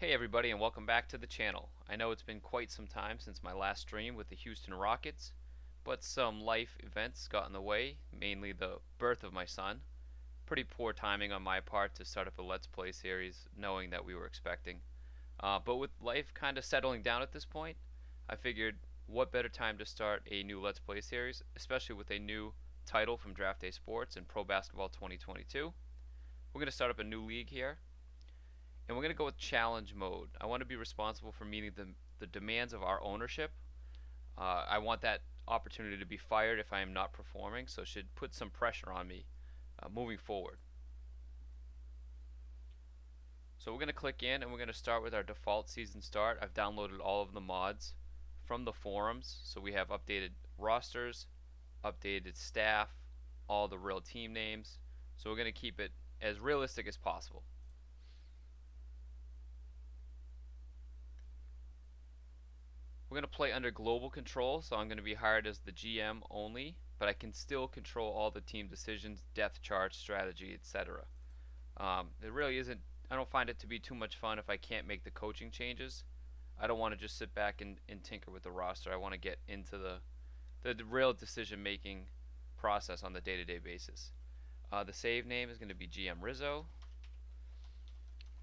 Hey everybody and welcome back to the channel. I know it's been quite some time since my last stream with the Houston Rockets, but some life events got in the way, mainly the birth of my son. Pretty poor timing on my part to start up a Let's Play series knowing that we were expecting. But with life kind of settling down at this point, I figured what better time to start a new Let's Play series, especially with a new title from Draft Day Sports and Pro Basketball 2022. We're going to start up a new league here, and we're going to go with challenge mode. I want to be responsible for meeting the demands of our ownership. I want that opportunity to be fired if I am not performing, so it should put some pressure on me moving forward. So we're going to click in and we're going to start with our default season start. I've downloaded all of the mods from the forums, so we have updated rosters, updated staff, all the real team names. So we're going to keep it as realistic as possible. We're going to play under global control, so I'm going to be hired as the GM only, but I can still control all the team decisions, depth charts, strategy, etc. It really isn't, I don't find it to be too much fun if I can't make the coaching changes. I don't want to just sit back and tinker with the roster. I want to get into the real decision making process on the day-to-day basis. The save name is going to be GM Rizzo.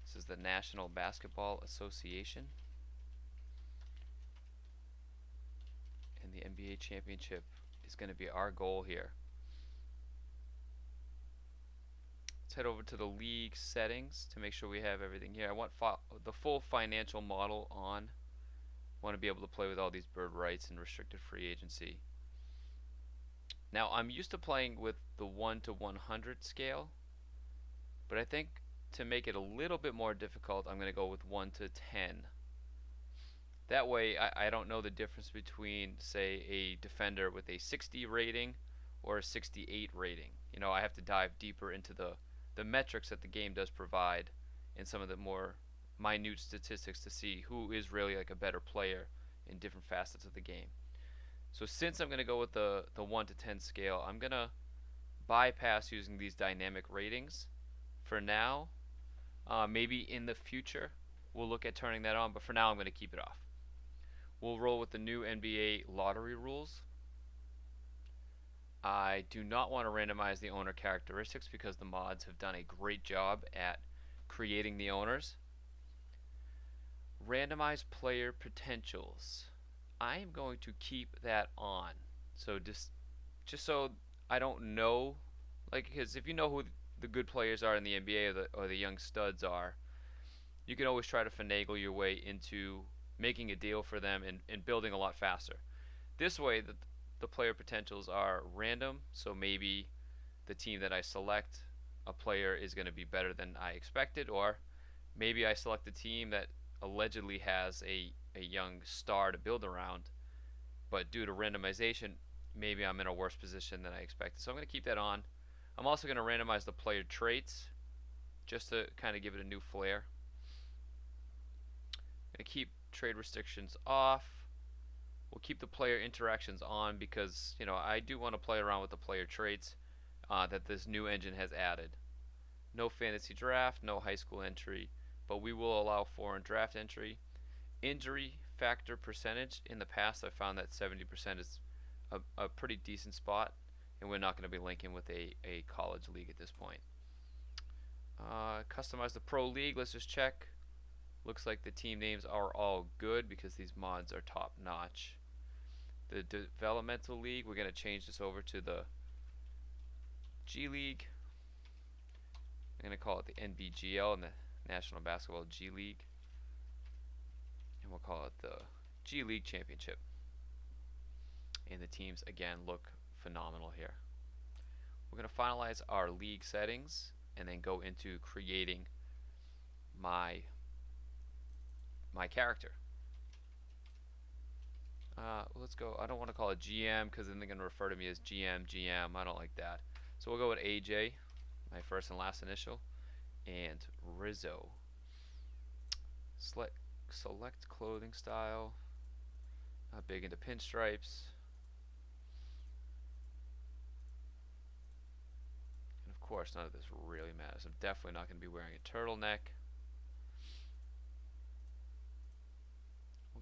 This is the National Basketball Association. And the NBA championship is going to be our goal here. Let's head over to the league settings to make sure we have everything here. I want the full financial model on. I want to be able to play with all these bird rights and restricted free agency. Now I'm used to playing with the 1 to 100 scale, but I think to make it a little bit more difficult, I'm going to go with 1 to 10. That way I don't know the difference between, say, a defender with a 60 rating or a 68 rating. You know, I have to dive deeper into the metrics that the game does provide and some of the more minute statistics to see who is really like a better player in different facets of the game. So since I'm going to go with the 1 to 10 scale, I'm going to bypass using these dynamic ratings for now. Maybe in the future we'll look at turning that on, but for now I'm going to keep it off. We'll roll with the new NBA lottery rules. I do not want to randomize the owner characteristics because the mods have done a great job at creating the owners. Randomize player potentials. I am going to keep that on. So just so I don't know, like, because if you know who the good players are in the NBA or the young studs are, you can always try to finagle your way into making a deal for them and building a lot faster. This way, the player potentials are random, so maybe the team that I select, a player is going to be better than I expected, or maybe I select a team that allegedly has a young star to build around, but due to randomization, maybe I'm in a worse position than I expected. So I'm going to keep that on. I'm also going to randomize the player traits just to kind of give it a new flair. I'm going to keep trade restrictions off. We'll keep the player interactions on because, you know, I do want to play around with the player traits that this new engine has added. No fantasy draft, no high school entry, but we will allow foreign draft entry. Injury factor percentage, in the past I found that 70% is a pretty decent spot, and we're not going to be linking with a college league at this point. Customize the pro league, let's just check. Looks like the team names are all good because these mods are top notch. The developmental league, we're going to change this over to the G League. I'm going to call it the NBGL and the National Basketball G League. And we'll call it the G League Championship. And the teams, again, look phenomenal here. We're going to finalize our league settings and then go into creating my character. Let's go. I don't want to call it GM because then they're going to refer to me as GM. I don't like that. So we'll go with AJ, my first and last initial, and Rizzo. Select clothing style. Not big into pinstripes. And of course, none of this really matters. I'm definitely not going to be wearing a turtleneck.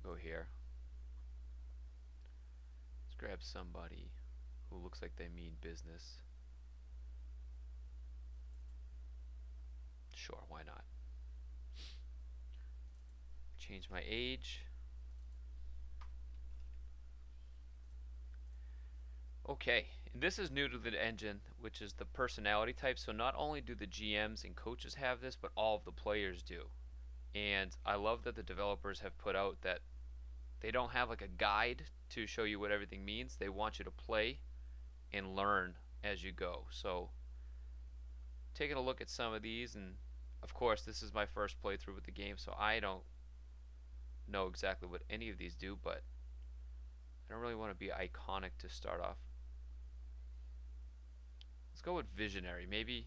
go here. Let's grab somebody who looks like they mean business. Sure, why not? Change my age. Okay, and this is new to the engine, which is the personality type. So not only do the GMs and coaches have this, but all of the players do. And I love that the developers have put out that they don't have like a guide to show you what everything means. They want you to play and learn as you go. So taking a look at some of these, and of course this is my first playthrough with the game, so I don't know exactly what any of these do, but I don't really want to be iconic to start off. Let's go with visionary. Maybe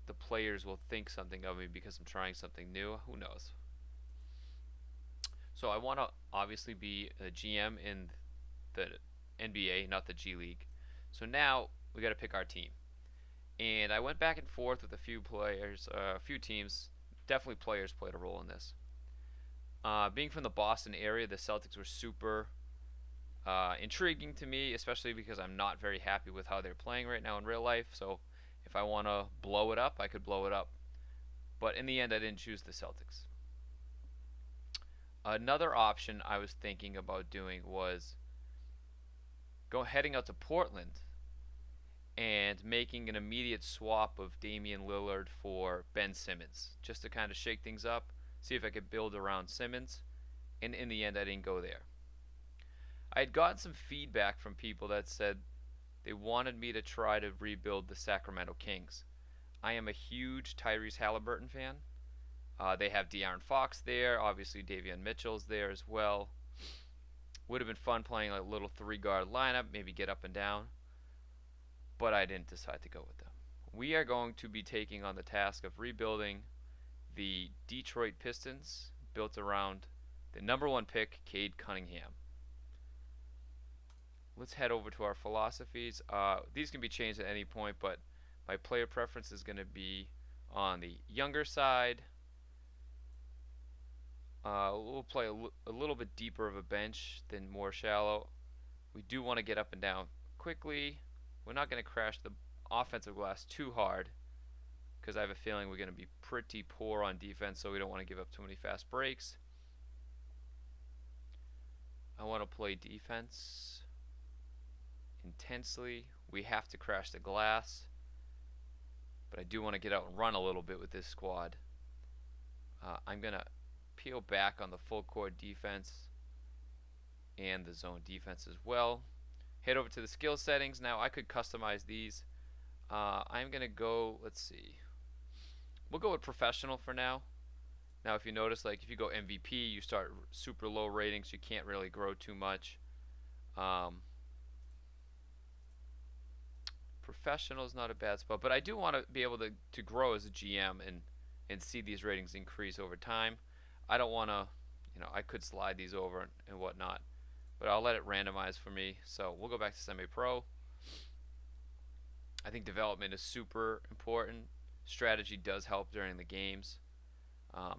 the players will think something of me because I'm trying something new. Who knows? So I want to obviously be a GM in the NBA, not the G League. So now we got to pick our team. And I went back and forth with a few players, a few teams. Definitely players played a role in this. Being from the Boston area, the Celtics were super intriguing to me, especially because I'm not very happy with how they're playing right now in real life. So if I want to blow it up, I could blow it up. But in the end, I didn't choose the Celtics. Another option I was thinking about doing was heading out to Portland and making an immediate swap of Damian Lillard for Ben Simmons, just to kind of shake things up, see if I could build around Simmons. And in the end, I didn't go there. I had gotten some feedback from people that said they wanted me to try to rebuild the Sacramento Kings. I am a huge Tyrese Halliburton fan. They have De'Aaron Fox there. Obviously, Davion Mitchell's there as well. Would have been fun playing like a little three-guard lineup, maybe get up and down. But I didn't decide to go with them. We are going to be taking on the task of rebuilding the Detroit Pistons, built around the number one pick, Cade Cunningham. Let's head over to our philosophies. These can be changed at any point, but my player preference is going to be on the younger side. We'll play a little bit deeper of a bench than more shallow. We do want to get up and down quickly. We're not going to crash the offensive glass too hard because I have a feeling we're going to be pretty poor on defense, so we don't want to give up too many fast breaks. I want to play defense intensely. We have to crash the glass, but I do want to get out and run a little bit with this squad. I'm going to peel back on the full court defense and the zone defense as well. Head over to the skill settings. Now I could customize these. I'm going to go, let's see. We'll go with professional for now. Now if you notice, like if you go MVP, you start super low ratings. You can't really grow too much. Professional is not a bad spot, but I do want to be able to grow as a GM and see these ratings increase over time. I don't want to, I could slide these over and whatnot, but I'll let it randomize for me. So we'll go back to semi-pro. I think development is super important. Strategy does help during the games.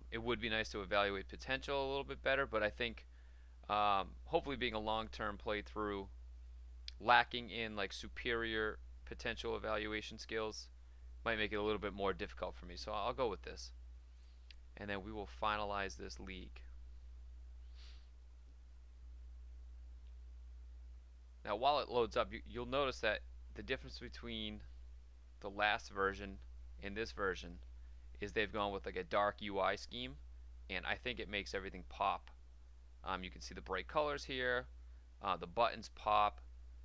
It would be nice to evaluate potential a little bit better, but I think hopefully being a long-term playthrough, lacking in like superior potential evaluation skills might make it a little bit more difficult for me. So I'll go with this. And then we will finalize this league. Now while it loads up, you'll notice that the difference between the last version and this version is they've gone with like a dark UI scheme, and I think it makes everything pop. You can see the bright colors here, the buttons pop,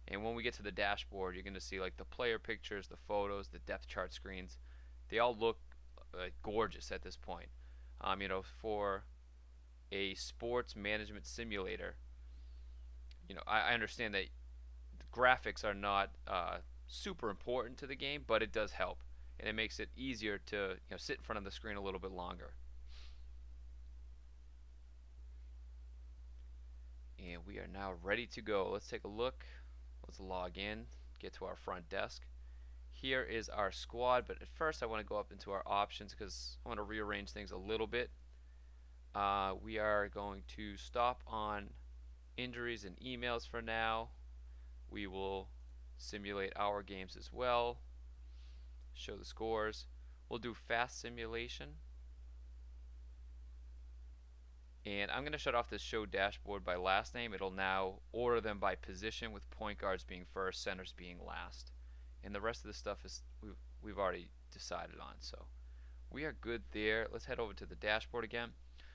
and when we get to the dashboard, you're going to see like the player pictures, the photos, the depth chart screens. They all look gorgeous at this point. For a sports management simulator, I understand that the graphics are not super important to the game, but it does help, and it makes it easier to sit in front of the screen a little bit longer. And we are now ready to go. Let's take a look. Let's log in, get to our front desk. Here is our squad, but at first I want to go up into our options because I want to rearrange things a little bit. We are going to stop on injuries and emails for now. We will simulate our games as well, show the scores. We'll do fast simulation. And I'm going to shut off this show dashboard by last name. It'll now order them by position, with point guards being first, centers being last. And the rest of the stuff is we've already decided on. So we are good there. Let's head over to the dashboard again.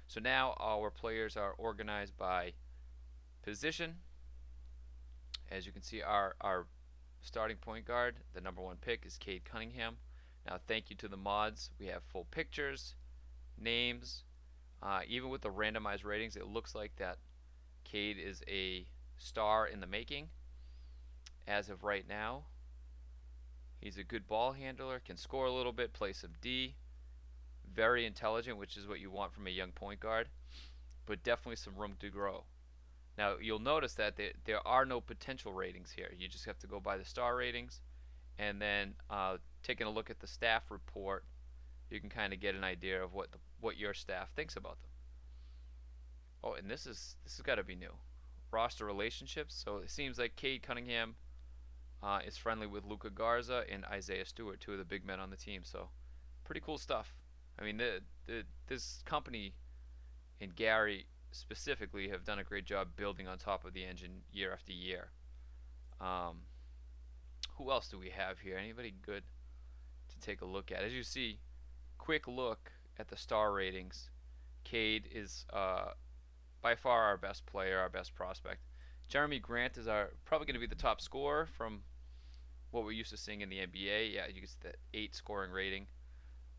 So now our players are organized by position. As you can see, our starting point guard, the number one pick, is Cade Cunningham. Now, thank you to the mods. We have full pictures, names. Even with the randomized ratings, it looks like that Cade is a star in the making as of right now. He's a good ball handler, can score a little bit, play some D. Very intelligent, which is what you want from a young point guard, but definitely some room to grow. Now, you'll notice that there are no potential ratings here. You just have to go by the star ratings, and then taking a look at the staff report, you can kind of get an idea of what your staff thinks about them. Oh, and this has got to be new. Roster relationships. So it seems like Cade Cunningham is friendly with Luka Garza and Isaiah Stewart, two of the big men on the team. So pretty cool stuff. I mean, this company and Gary specifically have done a great job building on top of the engine year after year. Um, who else do we have here? Anybody good to take a look at? As you see, quick look at the star ratings. Cade is by far our best player, our best prospect. Jeremy Grant is probably going to be the top scorer from what we're used to seeing in the NBA. Yeah, you can see that 8 scoring rating.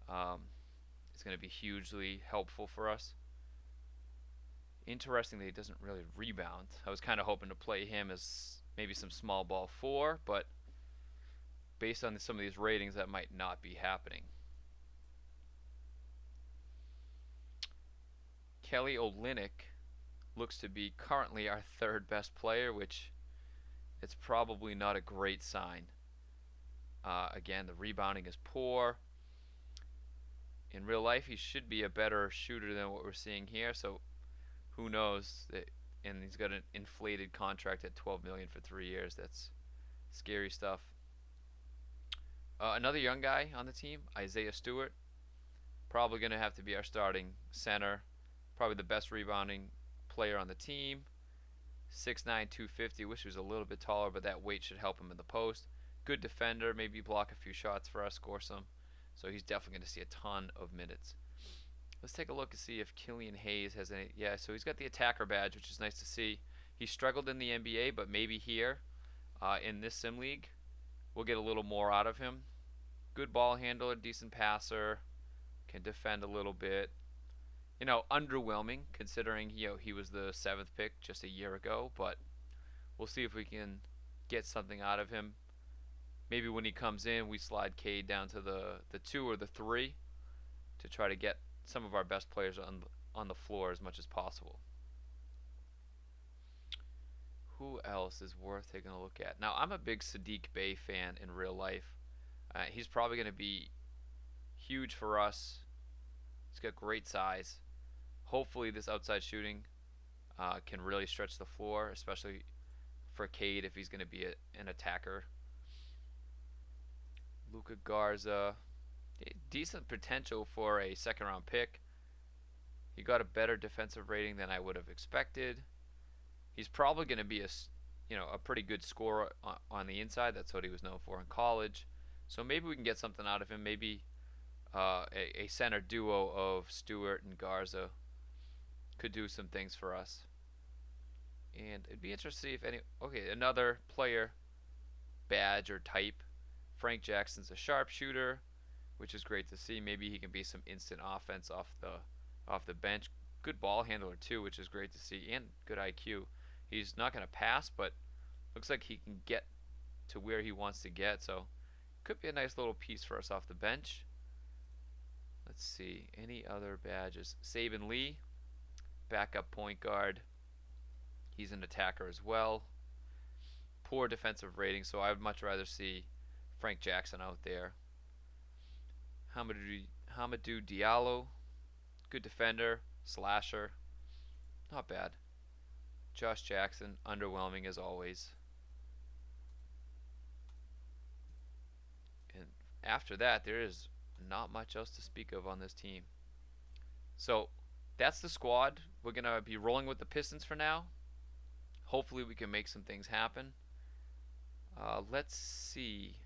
It's going to be hugely helpful for us. Interestingly, he doesn't really rebound. I was kind of hoping to play him as maybe some small ball 4, but based on some of these ratings, that might not be happening. Kelly Olynyk looks to be currently our third best player, which it's probably not a great sign. Again, the rebounding is poor. In real life, he should be a better shooter than what we're seeing here, so who knows? And he's got an inflated contract at $12 million for 3 years. That's scary stuff. Another young guy on the team, Isaiah Stewart, probably going to have to be our starting center. Probably the best rebounding player on the team. 6'9", 250. Wish he was a little bit taller, but that weight should help him in the post. Good defender, maybe block a few shots for us, score some. So he's definitely going to see a ton of minutes. Let's take a look and see if Killian Hayes has any. Yeah, so he's got the attacker badge, which is nice to see. He struggled in the NBA, but maybe here in this sim league, we'll get a little more out of him. Good ball handler, decent passer, can defend a little bit. Underwhelming considering he was the 7th pick just a year ago, but we'll see if we can get something out of him. Maybe when he comes in, we slide Cade down to the 2 or the 3 to try to get some of our best players on the floor as much as possible. Who else is worth taking a look at? Now, I'm a big Sadiq Bey fan in real life. He's probably going to be huge for us. He's got great size. Hopefully this outside shooting can really stretch the floor, especially for Cade if he's going to be an attacker. Luka Garza, decent potential for a second-round pick. He got a better defensive rating than I would have expected. He's probably going to be a pretty good scorer on the inside. That's what he was known for in college. So maybe we can get something out of him. Maybe a center duo of Stewart and Garza could do some things for us. And it'd be interesting to see if another player badge or type. Frank Jackson's a sharpshooter, which is great to see. Maybe he can be some instant offense off the bench. Good ball handler too, which is great to see, and good IQ. He's not going to pass, but looks like he can get to where he wants to get, so could be a nice little piece for us off the bench. Let's see, any other badges? Saban Lee, backup point guard. He's an attacker as well. Poor defensive rating, so I would much rather see Frank Jackson out there. Hamidou Diallo, Good defender, slasher, not bad. Josh Jackson, underwhelming as always. And after that, there is not much else to speak of on this team. So that's the squad. We're going to be rolling with the Pistons for now. Hopefully, we can make some things happen. Let's see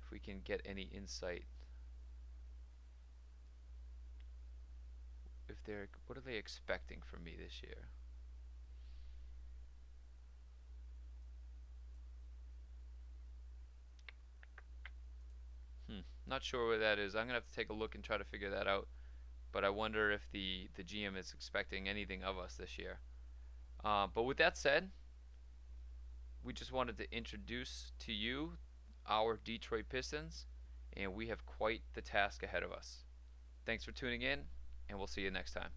if we can get any insight. If they're, what are they expecting from me this year? Not sure where that is. I'm gonna have to take a look and try to figure that out. But I wonder if the GM is expecting anything of us this year. But with that said, we just wanted to introduce to you our Detroit Pistons, and we have quite the task ahead of us. Thanks for tuning in, and we'll see you next time.